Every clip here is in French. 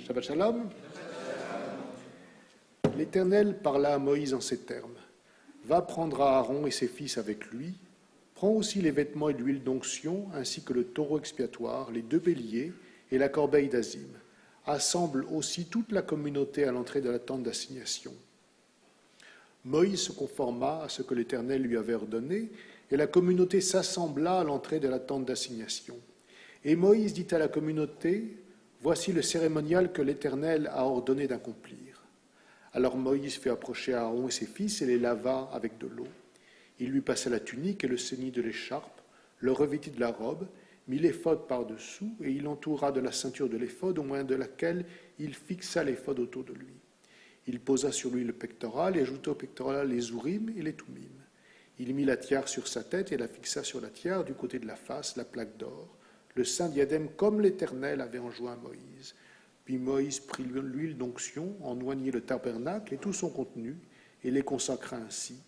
Shabbat Shalom. L'Éternel parla à Moïse en ces termes. Va prendre Aaron et ses fils avec lui. Prends aussi les vêtements et l'huile d'onction, ainsi que le taureau expiatoire, les 2 béliers et la corbeille d'Azim. Assemble aussi toute la communauté à l'entrée de la tente d'assignation. Moïse se conforma à ce que l'Éternel lui avait ordonné, et la communauté s'assembla à l'entrée de la tente d'assignation. Et Moïse dit à la communauté, « Voici le cérémonial que l'Éternel a ordonné d'accomplir. » Alors Moïse fit approcher Aaron et ses fils et les lava avec de l'eau. Il lui passa la tunique et le ceignit de l'écharpe, le revêtit de la robe, mit l'éphod par-dessous, et il entoura de la ceinture de l'éphod, au moyen de laquelle il fixa l'éphod autour de lui. Il posa sur lui le pectoral et ajouta au pectoral les ourim et les toumim. Il mit la tiare sur sa tête et la fixa sur la tiare du côté de la face, la plaque d'or, le saint diadème comme l'Éternel avait enjoint à Moïse. Puis Moïse prit l'huile d'onction, en oignit le tabernacle et tout son contenu, et les consacra ainsi.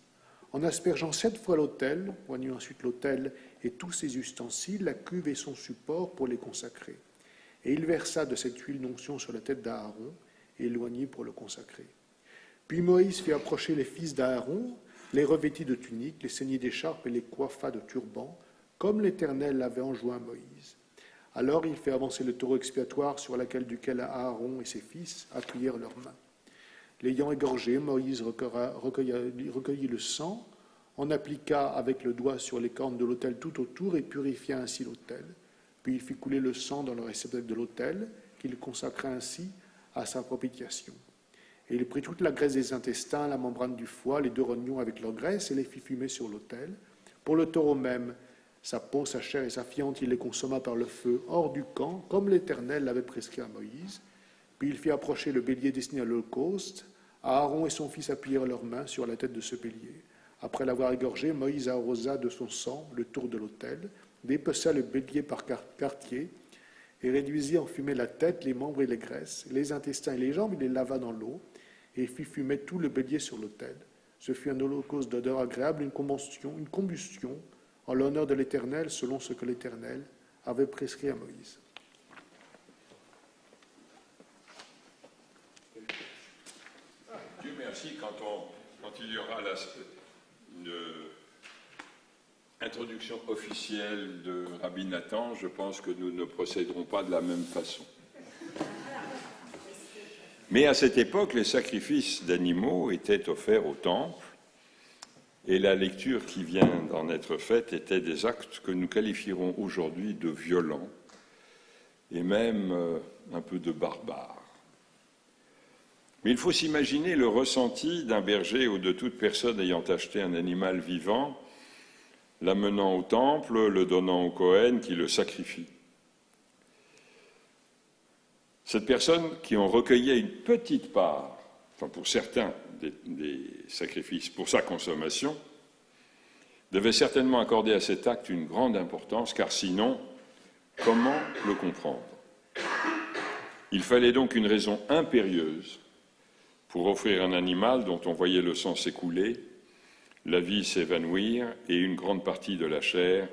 En aspergeant 7 fois l'autel, oignit ensuite l'autel et tous ses ustensiles, la cuve et son support pour les consacrer. Et il versa de cette huile d'onction sur la tête d'Aaron, et l'éloignit pour le consacrer. Puis Moïse fit approcher les fils d'Aaron, les revêtit de tuniques, les ceignit d'écharpes et les coiffa de turbans, comme l'Éternel l'avait enjoint à Moïse. Alors il fait avancer le taureau expiatoire sur laquelle duquel Aaron et ses fils appuyèrent leurs mains. L'ayant égorgé, Moïse recueillit le sang, en appliqua avec le doigt sur les cornes de l'autel tout autour et purifia ainsi l'autel. Puis il fit couler le sang dans le réceptacle de l'autel, qu'il consacra ainsi à sa propitiation. Et il prit toute la graisse des intestins, la membrane du foie, les 2 rognons avec leur graisse, et les fit fumer sur l'autel. Pour le taureau même, sa peau, sa chair et sa fiente, il les consomma par le feu hors du camp, comme l'Éternel l'avait prescrit à Moïse. Puis il fit approcher le bélier destiné à l'Holocauste. Aaron et son fils appuyèrent leurs mains sur la tête de ce bélier. Après l'avoir égorgé, Moïse arrosa de son sang le tour de l'autel, dépeça le bélier par quartier, et réduisit en fumée la tête, les membres et les graisses, les intestins et les jambes, il les lava dans l'eau, et fit fumer tout le bélier sur l'autel. Ce fut un holocauste d'odeur agréable, une combustion, en l'honneur de l'Éternel, selon ce que l'Éternel avait prescrit à Moïse. Dieu merci, quand il y aura une introduction officielle de Rabbi Nathan, je pense que nous ne procéderons pas de la même façon. Mais à cette époque, les sacrifices d'animaux étaient offerts au temple, et la lecture qui vient d'en être faite était des actes que nous qualifierons aujourd'hui de violents, et même un peu de barbares. Mais il faut s'imaginer le ressenti d'un berger ou de toute personne ayant acheté un animal vivant, l'amenant au temple, le donnant au Kohen qui le sacrifie. Cette personne qui en recueillait une petite part, enfin pour certains des sacrifices, pour sa consommation, devait certainement accorder à cet acte une grande importance, car sinon, comment le comprendre? Il fallait donc une raison impérieuse pour offrir un animal dont on voyait le sang s'écouler, la vie s'évanouir et une grande partie de la chair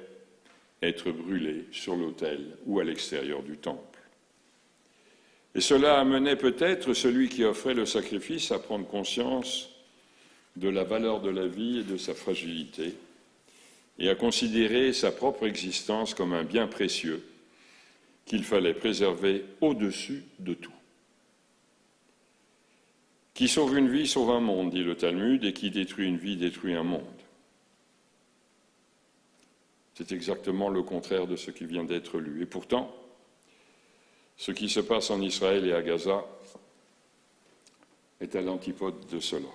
être brûlée sur l'autel ou à l'extérieur du temple. Et cela amenait peut-être celui qui offrait le sacrifice à prendre conscience de la valeur de la vie et de sa fragilité, et à considérer sa propre existence comme un bien précieux qu'il fallait préserver au-dessus de tout. Qui sauve une vie sauve un monde, dit le Talmud, et qui détruit une vie détruit un monde. C'est exactement le contraire de ce qui vient d'être lu. Et pourtant, ce qui se passe en Israël et à Gaza est à l'antipode de cela.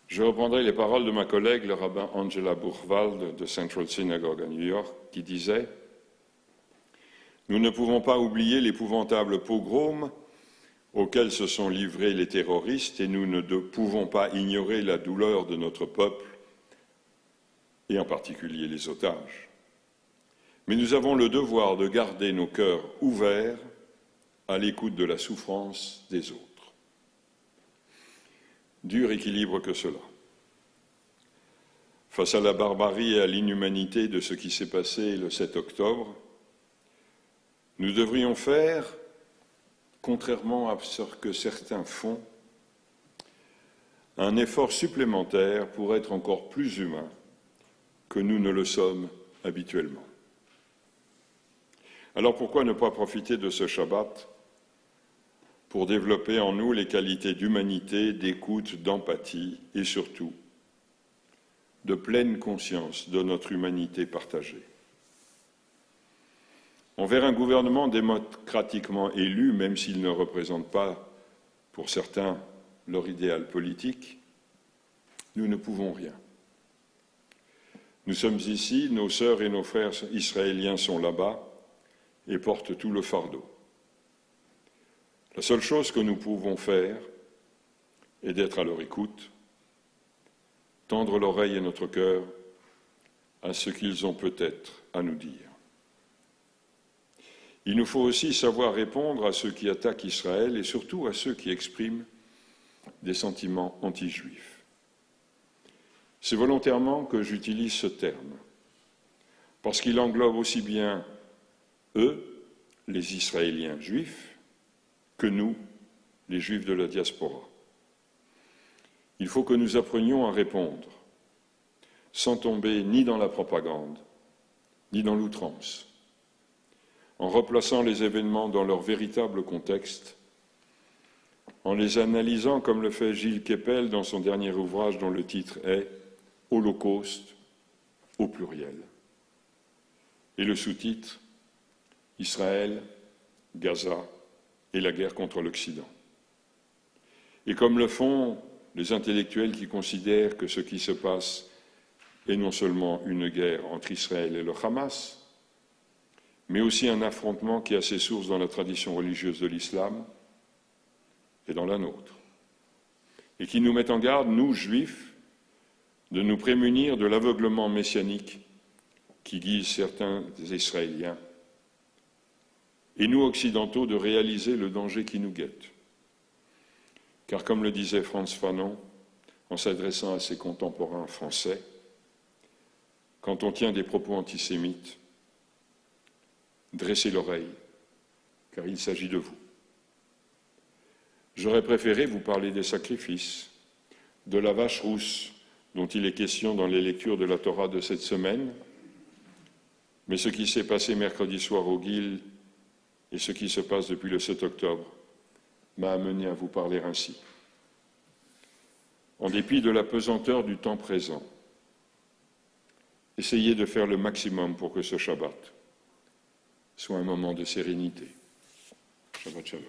Je reprendrai les paroles de ma collègue, le rabbin Angela Buchwald de Central Synagogue à New York, qui disait « Nous ne pouvons pas oublier l'épouvantable pogrom auxquels se sont livrés les terroristes et nous ne pouvons pas ignorer la douleur de notre peuple, et en particulier les otages. Mais nous avons le devoir de garder nos cœurs ouverts à l'écoute de la souffrance des autres. » Dur équilibre que cela. Face à la barbarie et à l'inhumanité de ce qui s'est passé le 7 octobre, nous devrions faire contrairement à ce que certains font, un effort supplémentaire pour être encore plus humain que nous ne le sommes habituellement. Alors pourquoi ne pas profiter de ce Shabbat pour développer en nous les qualités d'humanité, d'écoute, d'empathie et surtout de pleine conscience de notre humanité partagée. Envers un gouvernement démocratiquement élu, même s'il ne représente pas, pour certains, leur idéal politique, nous ne pouvons rien. Nous sommes ici, nos sœurs et nos frères israéliens sont là-bas et portent tout le fardeau. La seule chose que nous pouvons faire est d'être à leur écoute, tendre l'oreille et notre cœur à ce qu'ils ont peut-être à nous dire. Il nous faut aussi savoir répondre à ceux qui attaquent Israël et surtout à ceux qui expriment des sentiments anti-juifs. C'est volontairement que j'utilise ce terme, parce qu'il englobe aussi bien eux, les Israéliens juifs, que nous, les Juifs de la diaspora. Il faut que nous apprenions à répondre, sans tomber ni dans la propagande, ni dans l'outrance, en replaçant les événements dans leur véritable contexte, en les analysant comme le fait Gilles Kepel dans son dernier ouvrage dont le titre est « Holocauste au pluriel ». Et le sous-titre « Israël, Gaza et la guerre contre l'Occident ». Et comme le font les intellectuels qui considèrent que ce qui se passe est non seulement une guerre entre Israël et le Hamas, mais aussi un affrontement qui a ses sources dans la tradition religieuse de l'islam et dans la nôtre, et qui nous met en garde, nous, Juifs, de nous prémunir de l'aveuglement messianique qui guise certains Israéliens, et nous, Occidentaux, de réaliser le danger qui nous guette. Car comme le disait Frantz Fanon, en s'adressant à ses contemporains français, quand on tient des propos antisémites, dressez l'oreille, car il s'agit de vous. J'aurais préféré vous parler des sacrifices, de la vache rousse dont il est question dans les lectures de la Torah de cette semaine, mais ce qui s'est passé mercredi soir au Guil et ce qui se passe depuis le 7 octobre m'a amené à vous parler ainsi. En dépit de la pesanteur du temps présent, essayez de faire le maximum pour que ce Shabbat soit un moment de sérénité. Shabbat Shalom.